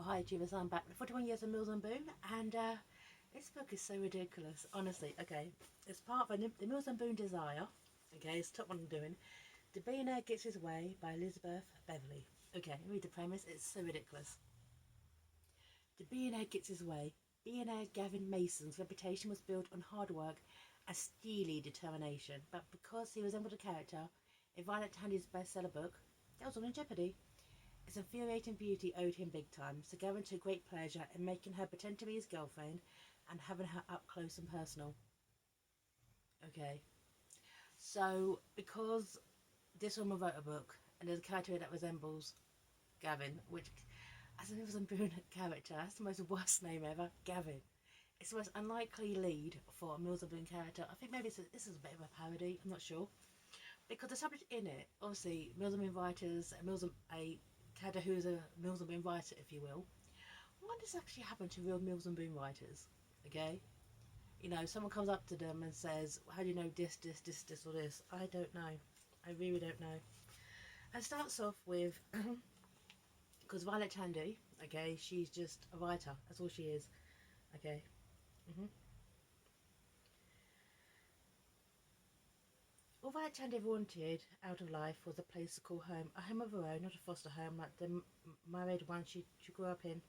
Well, hi Jivas, I'm back with 41 Years of Mills and Boone, and this book is so ridiculous, honestly. Okay, it's part of the Mills and Boone Desire. Okay, it's top one I'm doing. The Billionaire Gets His Way by Elizabeth Beverly. Okay, read the premise, it's so ridiculous. The Billionaire Gets His Way. Billionaire Gavin Mason's reputation was built on hard work and steely determination, but because he resembled a character in Violet Tandy's bestseller book, that was all in jeopardy. Its infuriating beauty owed him big time, so Gavin took great pleasure in making her pretend to be his girlfriend and having her up close and personal. Okay, so because this woman wrote a book and there's a character that resembles Gavin, which as an Mills and Boone character, that's the most worst name ever, Gavin. It's the most unlikely lead for a Mills and Boone character. I think maybe this is a bit of a parody, I'm not sure. Because the subject in it, obviously, Mills and Boone writers, a character who is a Mills and Boone writer, if you will. What does actually happen to real Mills and Boone writers? Okay? You know, someone comes up to them and says, how do you know this, or this? I don't know. I really don't know. And starts off with, because Violet Tandy, okay, she's just a writer. That's all she is. Okay? All Violet Tandy ever wanted out of life was a place to call home. A home of her own, not a foster home like the married one she grew up in.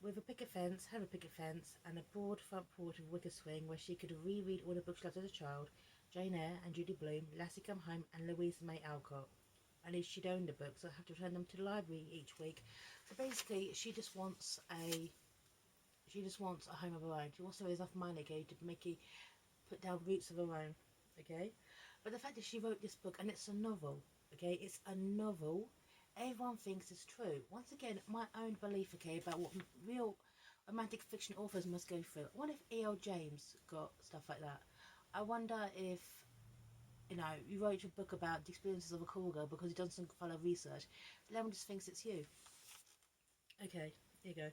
With a picket fence, have a picket fence, and a broad front porch with wicker swing where she could reread all the books she loved as a child, Jane Eyre and Judy Blume, Lassie Come Home, and Louisa May Alcott. At least she'd own the books, so I'd have to return them to the library each week. So basically, she just wants a home of her own. She wants to raise enough money, okay, to make it put down roots of her own, okay. But the fact that she wrote this book, and it's a novel, okay, it's a novel. Everyone thinks it's true. Once again, my own belief, okay, about what real romantic fiction authors must go through. I wonder if E.L. James got stuff like that. I wonder if, you know, you wrote a book about the experiences of a call girl because you done some follow research. But everyone just thinks it's you. Okay, here you go.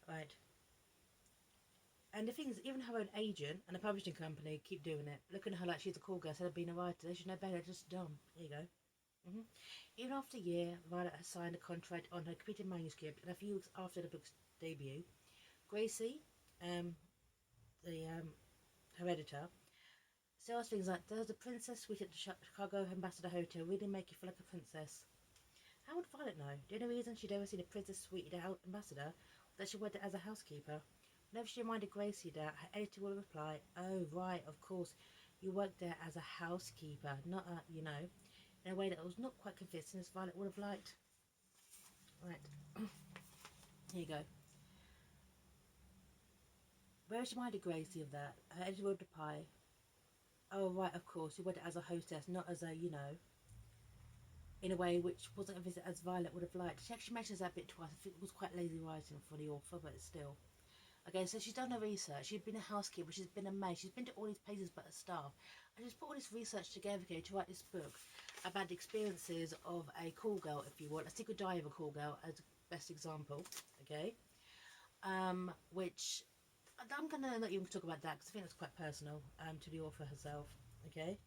Right. And the thing is, even her own agent and a publishing company keep doing it. Looking at her like she's a cool girl instead of being a writer. They should know better, just dumb. Here you go. Even after a year, Violet has signed a contract on her completed manuscript, and a few weeks after the book's debut, Gracie, the her editor, says things like, "There's a princess suite at the Chicago Ambassador Hotel. Really make you feel like a princess." How would Violet know? The only reason she'd ever seen a princess suite at the Ambassador was that she worked there as a housekeeper. Whenever she reminded Gracie that, her editor would reply, "Oh, right, of course, you worked there as a housekeeper, not a, you know," in a way that was not quite convincing as Violet would have liked. Right, here you go. Where she reminded Gracie of that, her editor would reply, "Oh, right, of course, you worked as a hostess, not as a, you know," in a way which wasn't a visit as Violet would have liked. She actually mentions that bit twice. I think it was quite lazy writing for the author, but still. Okay, so she's done her research. She's been a housekeeper. She's been a maid. She's been to all these places but a staff. And she's put all this research together, okay, to write this book about the experiences of a call girl, if you will. A secret diary of a call girl as the best example, okay? Which I'm going to let you talk about that because I think that's quite personal to the author herself, okay?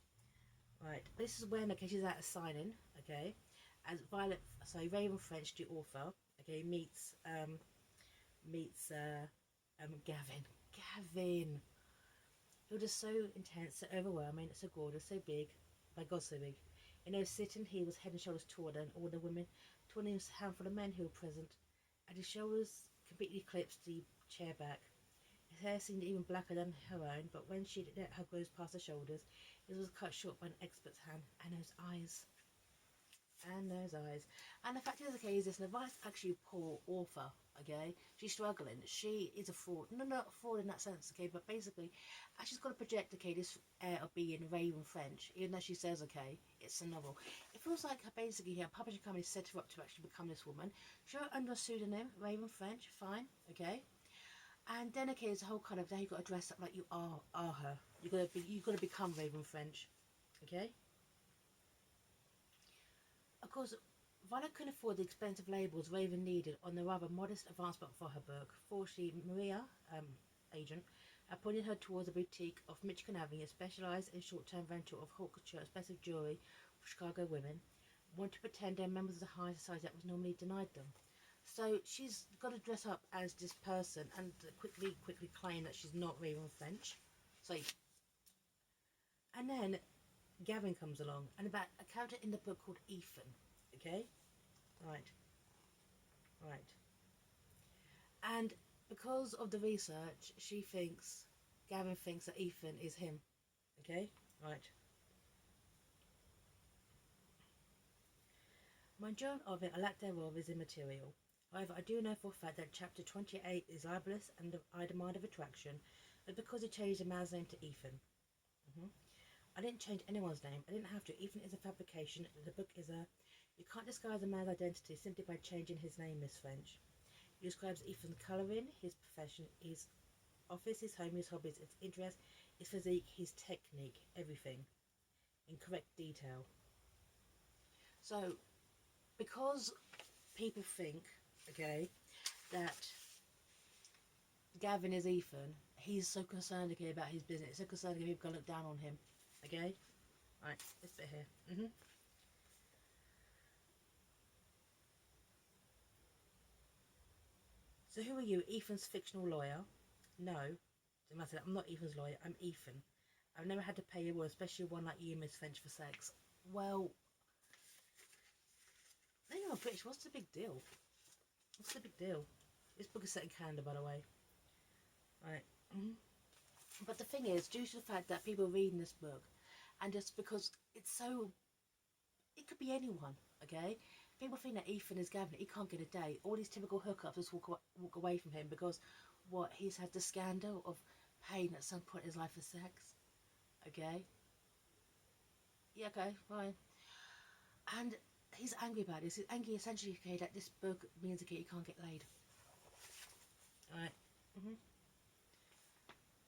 Right, this is when, okay, she's at a signing, okay? As Raven French, the author, okay, meets Gavin. Gavin! He was just so intense, so overwhelming, so gorgeous, so big. My God, so big. You know, sitting, he was head and shoulders taller than all the women, taller than a handful of men who were present. And his shoulders completely eclipsed the chair back. His hair seemed even blacker than her own, but when she let her grow past her shoulders, it was cut short by an expert's hand. And those eyes. And those eyes. And the fact is, okay, is this Violet's actually a poor author, okay? She's struggling. She is a fraud. No, not a fraud in that sense, okay? But basically, she's got to project, okay, this air of being Raven French, even though she says, okay, it's a novel. It feels like her basically, her publishing company set her up to actually become this woman. She wrote under a pseudonym, Raven French, fine, okay? And then, okay, there's a whole kind of, now you've got to dress up like you are her. You've got to become Raven French, okay? Of course, Violet couldn't afford the expensive labels Raven needed on the rather modest advancement for her book. Fortunately, Maria, agent, pointed her towards a boutique of Michigan Avenue, specialised in short-term rental of haute couture, expensive jewellery for Chicago women. want to pretend they're members of the high society that was normally denied them. So she's got to dress up as this person and quickly claim that she's not Raven French. So, and then Gavin comes along, and about a character in the book called Ethan. Okay, right. And because of the research, Gavin thinks that Ethan is him. Okay, right. My journal of it, a lack thereof, is immaterial. However, I do know for a fact that chapter 28 is libelous and I demand of attraction, but because he changed the man's name to Ethan. I didn't change anyone's name. I didn't have to. Ethan is a fabrication. The book is a... You can't disguise a man's identity simply by changing his name, Miss French. He describes Ethan's colouring, his profession, his office, his home, his hobbies, his interests, his physique, his technique, everything, in correct detail. So, because people think, okay, that Gavin is Ethan, he's so concerned, okay, about his business, so concerned that people gonna look down on him, okay? Right, this bit here. So who are you, Ethan's fictional lawyer? No, I'm not Ethan's lawyer, I'm Ethan. I've never had to pay a word, especially one like you, Miss French, for sex. Well, you're not British, what's the big deal? What's the big deal? This book is set in Canada, by the way. Right. But the thing is, due to the fact that people are reading this book, and just because it could be anyone, okay? People think that Ethan is Gavin, he can't get a date. All these typical hookups just walk away from him because, he's had the scandal of paying at some point in his life for sex, okay? Yeah, okay, fine. And he's angry about this. He's angry essentially, okay, that this book means, okay, he can't get laid. Alright.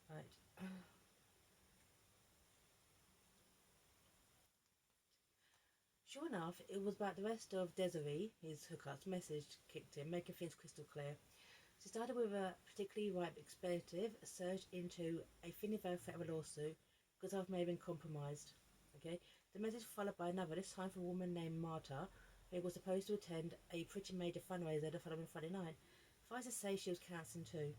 Right. Sure enough, it was about the rest of Desiree, his hookups, message kicked in, making things crystal clear. She started with a particularly ripe expletive, surged into a thinly veiled threat of a lawsuit because I may have been compromised. Okay, the message followed by another, this time from a woman named Marta, who was supposed to attend a pretty major fundraiser the following Friday night. Suffice to say, she was cancelling too.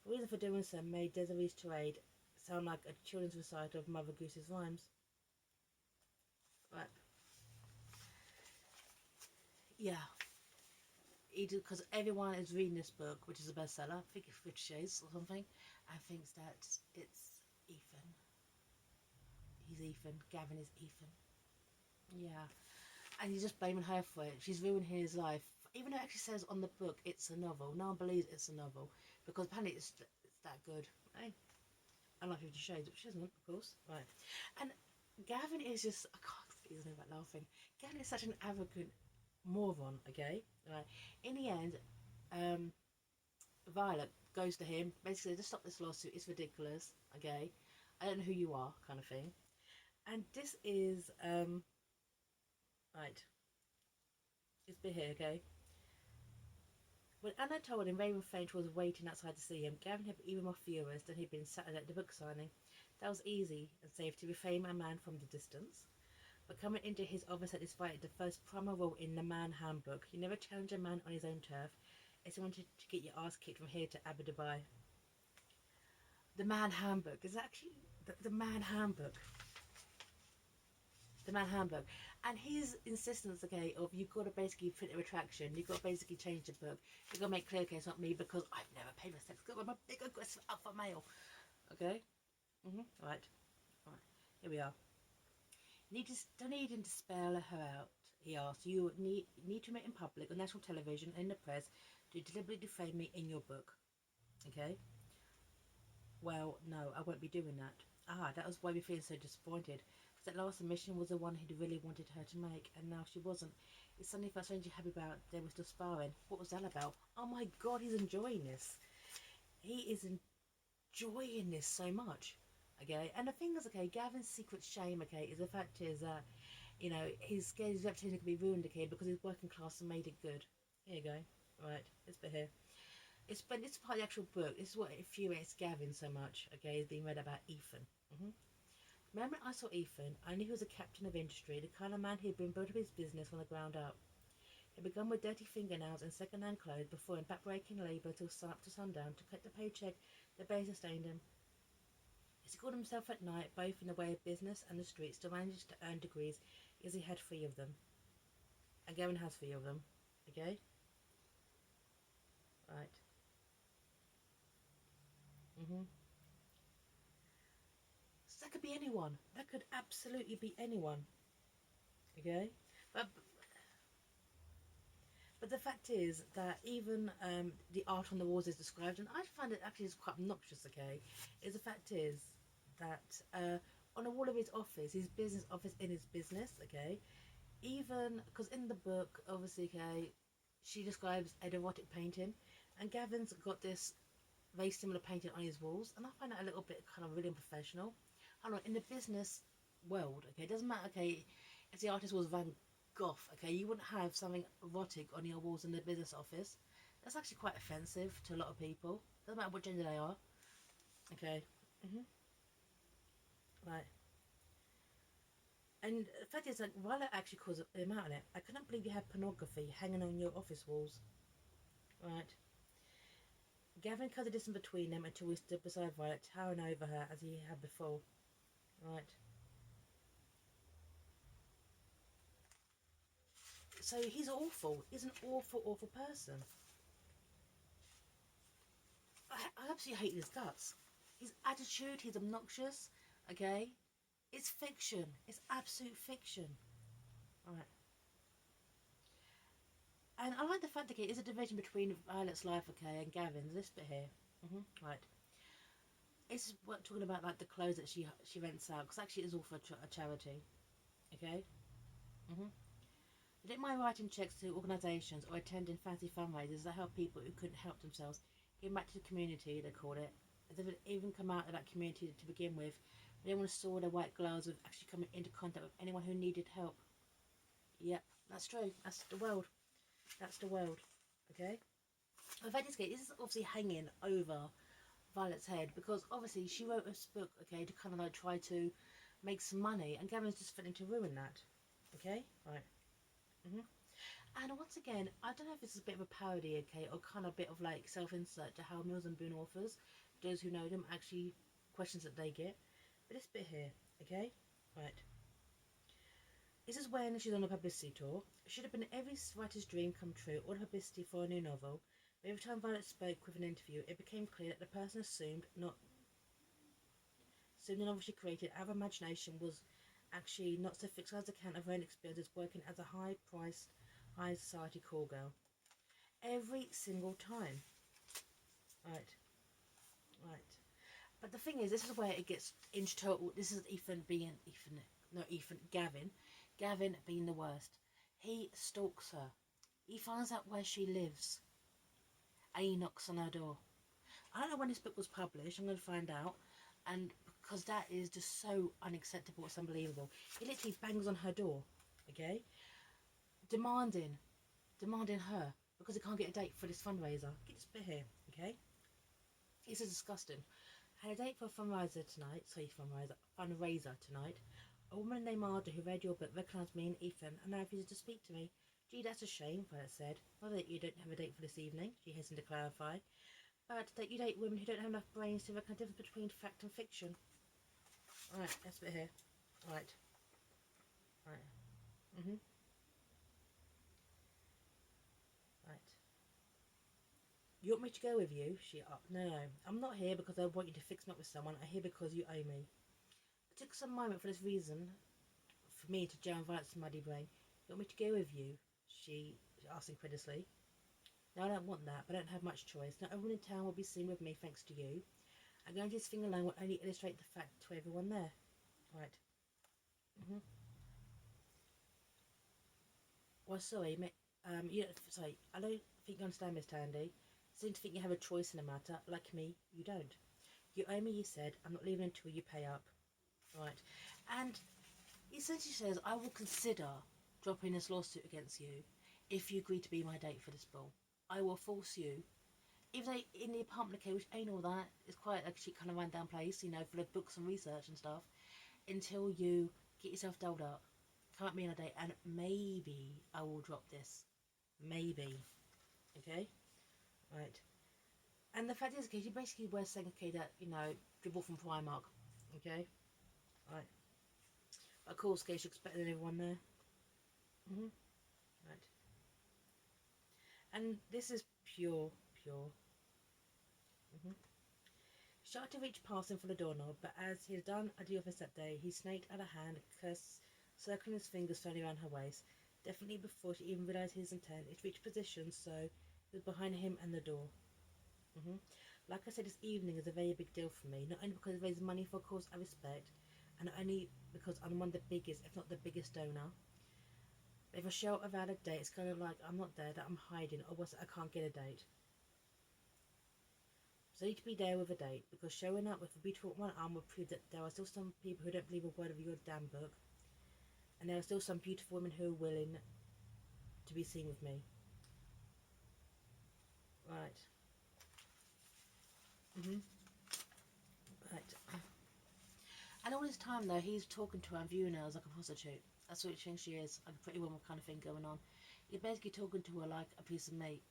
The reason for doing so made Desiree's tirade sound like a children's recital of Mother Goose's rhymes. Right. Yeah. Because everyone is reading this book, which is a bestseller, I think it's 50 Shades or something, and thinks that it's Ethan. He's Ethan. Gavin is Ethan. Yeah. And he's just blaming her for it. She's ruining his life. Even though it actually says on the book it's a novel. No one believes it's a novel. Because apparently it's that good. Hey? Unlike 50 Shades, which isn't, of course. Right. And Gavin is just... I can't excuse me about laughing. Gavin is such an arrogant moron, okay? Right. In the end, Violet goes to him, basically, just stop this lawsuit, it's ridiculous, okay? I don't know who you are, kind of thing. And this is, right, it's been here, okay? When Anna told him Raven Finch was waiting outside to see him, Gavin had been even more furious than he'd been sat at the book signing. That was easy and safe to reframe a man from the distance. But coming into his office at despite the first primal rule in the man handbook, you never challenge a man on his own turf. It's wanted to get your ass kicked from here to Abu Dhabi. The man handbook is actually the man handbook. The man handbook. And his insistence, okay, of you've got to basically put a retraction, you've got to basically change the book, you've got to make clear, okay, it's not me because I've never paid for sex, because I'm a big aggressive alpha male. Okay? Right. Here we are. Don't need him to spell her out, he asked. You need to admit in public, on national television, and in the press, to deliberately defame me in your book. Okay? Well, no, I won't be doing that. That was why we feel so disappointed. Because that last submission was the one he'd really wanted her to make, and now she wasn't. He suddenly felt strangely happy about they were still sparring. What was that about? Oh my god, he's enjoying this. He is enjoying this so much. Okay, and the thing is, okay, Gavin's secret shame, okay, is the fact is that, he's scared his reputation could be ruined, okay, because he's working class and made it good. Here you go. Right, this bit here. This is part of the actual book. This is what infuriates Gavin so much, okay, is being read about Ethan. The moment I saw Ethan, I knew he was a captain of industry, the kind of man who'd been built up his business from the ground up. He began with dirty fingernails and second-hand clothes before in back-breaking labour till sun up to sundown to collect the paycheck that barely sustained him. He schooled himself at night, both in the way of business and the streets, to manage to earn degrees, as he had 3 of them. And Gavin has 3 of them. Okay? Right. So that could be anyone. That could absolutely be anyone. Okay? But the fact is that even the art on the walls is described, and I find it actually is quite obnoxious, okay? Is the fact is that on the wall of his office, his business office in his business, okay? Even, because in the book, obviously, okay, she describes an erotic painting, and Gavin's got this very similar painting on his walls, and I find that a little bit kind of really unprofessional. I don't know, in the business world, okay, it doesn't matter, okay, if the artist was Van Gogh, okay, you wouldn't have something erotic on your walls in the business office. That's actually quite offensive to a lot of people. Doesn't matter what gender they are. Okay. Right. And the fact is, like, Violet actually calls him out on it. I couldn't believe you had pornography hanging on your office walls. Right. Gavin cut the distance between them until he stood beside Violet, towering over her as he had before. Right. So he's awful. He's an awful, awful person. I absolutely hate his guts. His attitude, he's obnoxious. Okay. It's fiction. It's absolute fiction. Right. And I like the fact that it is a division between Violet's life, okay, and Gavin's. This bit here. Right. It's what talking about, like, the clothes that she rents out, because actually it's all for a charity. Okay. I didn't mind writing checks to organisations or attending fancy fundraisers that help people who couldn't help themselves, giving back to the community, they called it. As if it even come out of that community to begin with, but everyone saw their white gloves of actually coming into contact with anyone who needed help. Yep, that's true. That's the world. That's the world. Okay? The fact is, this is obviously hanging over Violet's head because obviously she wrote this book, okay, to kind of like try to make some money, and Gavin's just fitting to ruin that. Okay? Right. And once again, I don't know if this is a bit of a parody, okay, or kind of a bit of like self-insert to how Mills and Boon authors, those who know them, actually questions that they get. But this bit here, okay, right. This is when she's on a publicity tour. It should have been every writer's dream come true, all publicity for a new novel. But every time Violet spoke with an interview, it became clear that the person assumed the novel she created out of imagination was actually not so fictionalized account of her own experiences working as a high-priced, high society call girl. Every single time. Right. Right. But the thing is, this is where it gets into total. This is Gavin. Gavin being the worst. He stalks her. He finds out where she lives. And he knocks on her door. I don't know when this book was published. I'm going to find out. And because that is just so unacceptable, it's unbelievable. He literally bangs on her door. Okay? Demanding her. Because he can't get a date for this fundraiser. Get this bit here. Okay? This is disgusting. I had a date for a fundraiser tonight. Fundraiser tonight. A woman named Marta who read your book recognised me and Ethan and now refuses to speak to me. Gee, that's a shame, Violet said. Not that you don't have a date for this evening, she hastened to clarify, but that you date women who don't have enough brains to recognise the difference between fact and fiction. Right, that's a bit here. Right. Right. Right. You want me to go with you? No. I'm not here because I want you to fix me up with someone. I'm here because you owe me. It took some moment for this reason for me to gel Violet's muddy brain. You want me to go with you? She asked incredulously. No, I don't want that, but I don't have much choice. Not everyone in town will be seen with me thanks to you. And going to this thing alone will only illustrate the fact to everyone there. Right. Well, sorry, I don't think you understand, Miss Tandy. You seem to think you have a choice in the matter. Like me, you don't. You owe me, you said. I'm not leaving until you pay up. Right. And he essentially says, I will consider dropping this lawsuit against you if you agree to be my date for this ball. I will force you. Even though in the apartment, okay, which ain't all that, it's quite actually kind of run down place, you know, full of books and research and stuff. until you get yourself dolled up, come at me on a date, and maybe I will drop this. Maybe. Okay? Right. And the fact is, okay, she basically wears saying, okay, that, you know, dribble from Primark. Okay? Right. Of course, okay, she looks better than everyone there. Right. And this is pure. She tried to reach past him for the doorknob, but as he had done at the office that day, he snaked out a hand, circling his fingers firmly around her waist. Definitely before she even realised his intent, it reached position so it was behind him and the door. Like I said, this evening is a very big deal for me, not only because it raises money for a cause I respect, and not only because I'm one of the biggest, if not the biggest donor. If I show a valid date, it's kind of like I'm not there, that I'm hiding, or was it I can't get a date. So you need to be there with a date, because showing up with a beautiful one arm will prove that there are still some people who don't believe a word of your damn book, and there are still some beautiful women who are willing to be seen with me. Right. Right. And all this time though, he's talking to her and viewing her as like a prostitute. That's what he thinks she is, like a pretty woman kind of thing going on. He's basically talking to her like a piece of meat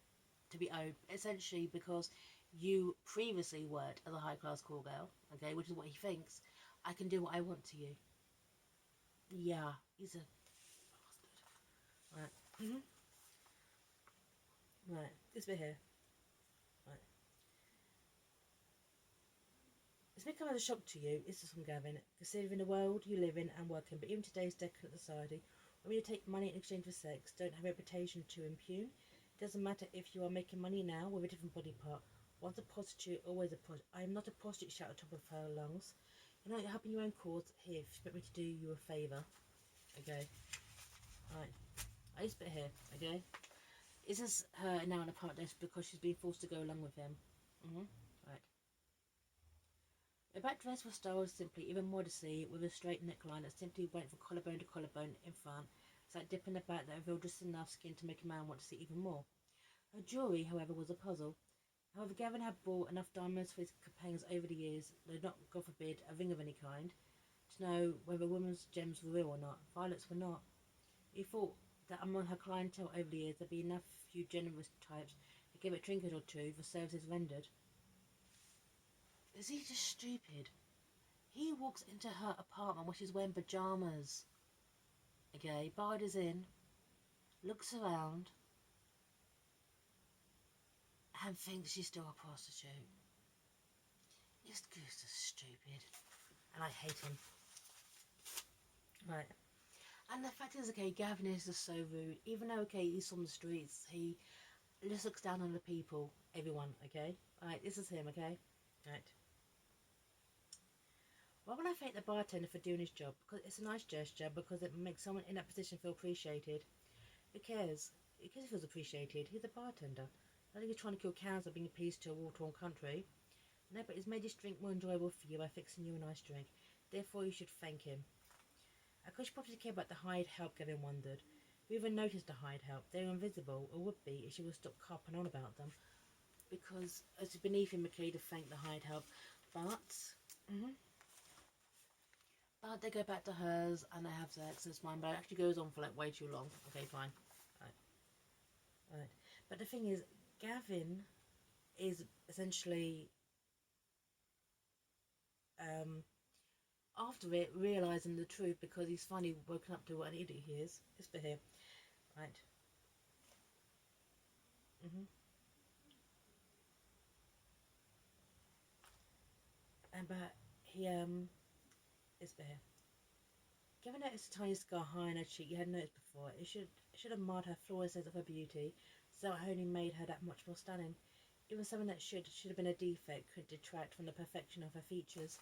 to be owed, essentially, because you previously worked as a high class call girl, okay, which is what he thinks. I can do what I want to you. Yeah, he's a bastard. Right. Right. This bit here. Right. It's become as a shock to you, is this from Gavin, considering the world you live in and work in, but even today's decadent society, when you take money in exchange for sex, don't have a reputation to impugn. It doesn't matter if you are making money now with a different body part. Once a prostitute, always a prostitute. I am not a prostitute, shout at the top of her lungs. You know, you're helping your own cause. Here, if you expect me to do you a favour. Okay. Right. I just put here, okay? Is this her now in a part desk because she's been forced to go along with him? Right. The back dress was styled simply, even modestly, with a straight neckline that simply went from collarbone to collarbone in front. It's like dipping the back that revealed just enough skin to make a man want to see even more. Her jewellery, however, was a puzzle. However, Gavin had bought enough diamonds for his companions over the years, though not, God forbid, a ring of any kind, to know whether a woman's gems were real or not. Violet's were not. He thought that among her clientele over the years there'd be enough few generous types to give it a trinket or two for services rendered. Is he just stupid? He walks into her apartment where she's wearing pyjamas. Okay, barges in, looks around, and thinks she's still a prostitute. This goose is stupid. And I hate him. Right. And the fact is, okay, Gavin is just so rude. Even though, okay, he's from the streets, he just looks down on the people. Everyone, okay? Alright, this is him, okay? Right. Why would I thank the bartender for doing his job? Because it's a nice gesture, because it makes someone in that position feel appreciated. Who cares? Because he feels appreciated. He's a bartender. I think he's trying to kill cows or being appeased to a war-torn country. No, but he's made this drink more enjoyable for you by fixing you a nice drink. Therefore, you should thank him. I could probably care about the hired help, Gavin wondered. Who even noticed the hired help? They were invisible, or would be, if she would stop carping on about them. Because it's beneath him, McKay, to thank the hired help. But they go back to hers and they have sex. It's fine, but it actually goes on for like way too long. Okay, fine. Right. But the thing is, Gavin is essentially after it realising the truth, because he's finally woken up to what an idiot he is. This bit here. Right. And but he this bit here. Gavin noticed a tiny scar high on her cheek he hadn't noticed before. It should have marred her flawless sense of her beauty, so it only made her that much more stunning. Even something that should have been a defect could detract from the perfection of her features.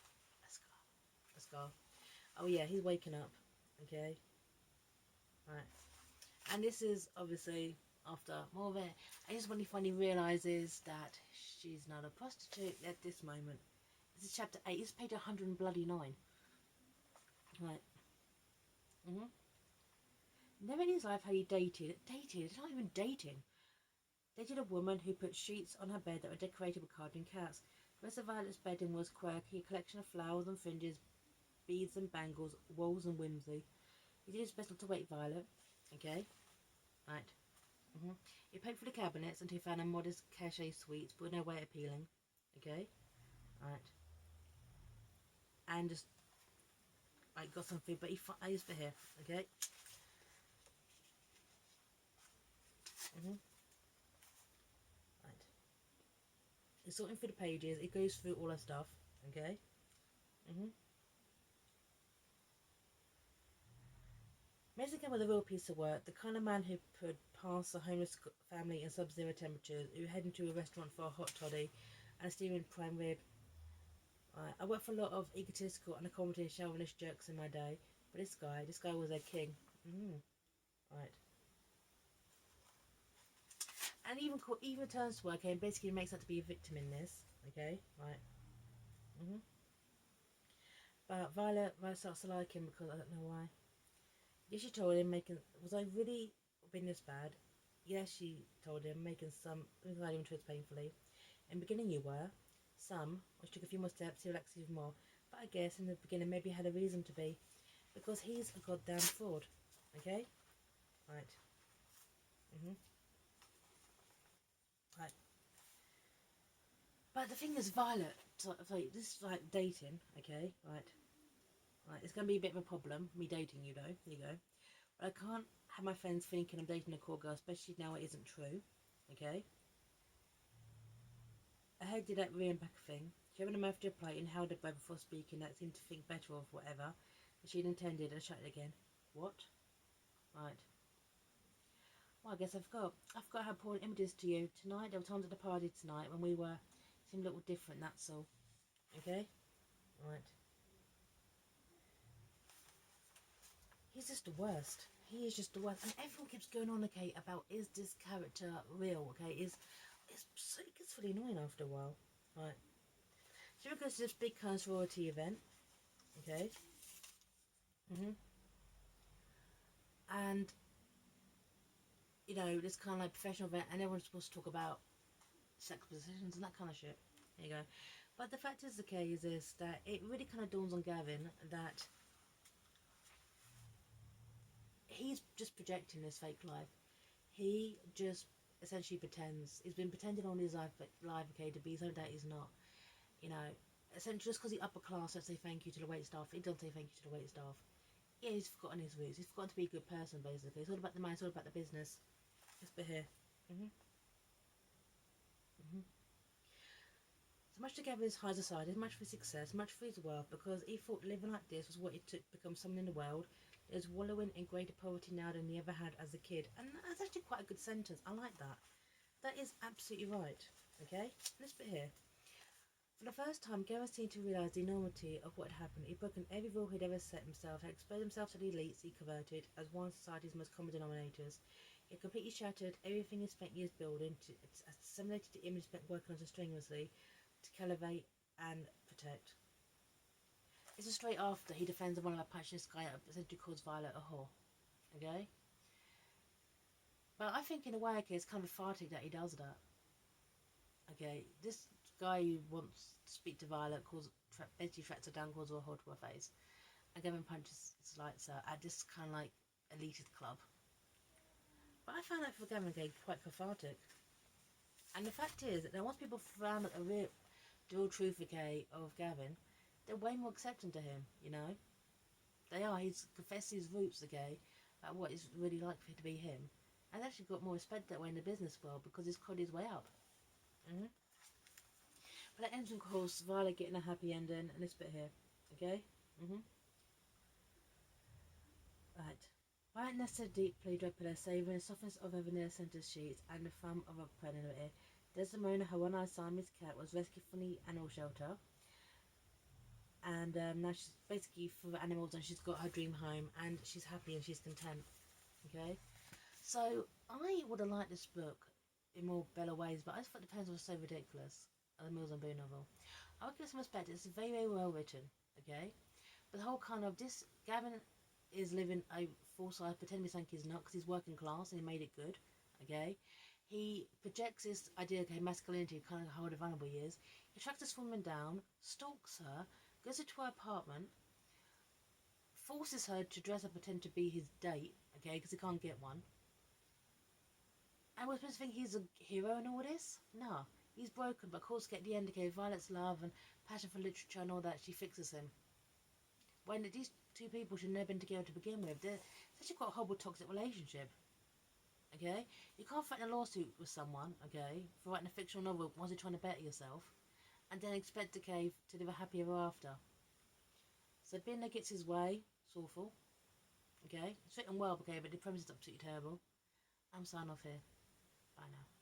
A scar. Oh yeah, he's waking up. Okay. Right. And this is obviously after more of it. I just when he finally realises that she's not a prostitute at this moment. This is chapter 8. It's page 109. Right. Never in his life had he dated. It's not even dating. Dated a woman who put sheets on her bed that were decorated with carving cats. The rest of Violet's bedding was quirky, a collection of flowers and fringes beads and bangles, walls and whimsy. He did his best not to wake Violet. Okay, right. He paid for the cabinets until he found a modest cachet suite, but no way appealing. Okay, right. And just like got some food, but I used for here. Okay. Right. He's sorting through the pages. He goes through all her stuff. Okay. Mason came with a real piece of work, the kind of man who could pass a homeless family in sub-zero temperatures, who head into a restaurant for a hot toddy and a steaming prime rib. I worked for a lot of egotistical and accommodating chauvinist jerks in my day, but this guy was a king. Right. And even returns to work and basically makes out to be a victim in this. Okay, right. But Violet starts to like him because I don't know why. Yeah, she told him was I really been this bad? Yes, she told him, making some guiding into it painfully. In the beginning you were. Some, which took a few more steps to relax even more. But I guess in the beginning maybe had a reason to be. Because he's a goddamn fraud. Okay? Right. Right. But the thing is, Violet, sorry, this is like dating, okay? Right. Right, it's going to be a bit of a problem, me dating you though. Here you go. But I can't have my friends thinking I'm dating a cool girl, especially now it isn't true. Okay? I heard did that rear and back thing. She opened her mouth to apply and held her breath before speaking. That seemed to think better of whatever that she'd intended and shut it again. What? Right. Well, I guess I've got how important images to you. Tonight, there were times at the party tonight when we seemed a little different, that's all. Okay? Right. He's just the worst. He is just the worst. And everyone keeps going on, okay, about is this character real, okay? It gets really annoying after a while. Right. She goes to this big kind of sorority event. Okay. And, you know, this kind of like professional event, and everyone's supposed to talk about sex positions and that kind of shit. There you go. But the fact is, okay, is that it really kind of dawns on Gavin that he's just projecting this fake life. He just essentially pretends. He's been pretending all his life, okay, to be something that he's not. You know, essentially just because he's upper class, let's say thank you to the wait staff. He doesn't say thank you to the wait staff. Yeah, he's forgotten his roots. He's forgotten to be a good person, basically. It's all about the mind. It's all about the business. This bit here. So much to Gavin's highs aside, much for his success, much for his wealth, because he thought living like this was what it took to become someone in the world. He was wallowing in greater poverty now than he ever had as a kid. And that's actually quite a good sentence. I like that. That is absolutely right. Okay? This bit here. For the first time, Gavin seemed to realise the enormity of what had happened. He'd broken every rule he'd ever set himself, had exposed himself to the elites he converted as one of society's most common denominators. He had completely shattered everything he spent years building, assimilated the image spent working on so strenuously, to cultivate and protect. This is straight after he defends one of our passionate guy that essentially calls Violet a whore. Okay? But I think in a way, okay, it's kind of cathartic that he does that. Okay, this guy who wants to speak to Violet basically tracks her down, calls her a whore to her face, and Gavin punches lights her at this kind of like elitist club. But I found that for Gavin again quite cathartic. And the fact is that once people found out the real truth, okay, of Gavin, they're way more accepting to him, you know? They are. He's confessed his roots, okay, about what it's really like for it to be him. And actually got more respect that way in the business world because he's caught his way up. But it ends, of course, Violet getting a happy ending, and this bit here, okay? Right. Violet nested deeply, dropping her, savouring the softness of her vanilla scented sheets and the thumb of her predator ear. Desdemona, her one-eyed Siamese cat, was rescued from the animal shelter. And now she's basically for the animals, and she's got her dream home, and she's happy and she's content. Okay? So, I would have liked this book in more better ways, but I just thought the pen was so ridiculous. The Mills and Boone novel. I would give some respect. It's very, very well written. Okay? But the whole kind of this, Gavin is living a false life, pretending he's something he's not, because he's working class and he made it good. Okay? He projects this idea of masculinity, kind of how vulnerable he is. He tracks this woman down, stalks her, goes into her apartment, forces her to dress up, pretend to be his date, okay, because he can't get one. And we're supposed to think he's a hero in all this? No. He's broken, but of course, at the end, okay, Violet's love and passion for literature and all that, she fixes him. When these two people should have never been together to begin with. They're actually quite a horrible, toxic relationship. Okay? You can't threaten a lawsuit with someone, okay, for writing a fictional novel once you're trying to better yourself, and then expect, okay, to live a happy ever after. So Billionaire gets his way. It's awful. Okay? It's written well, okay, but the premise is absolutely terrible. I'm signing off here. Bye now.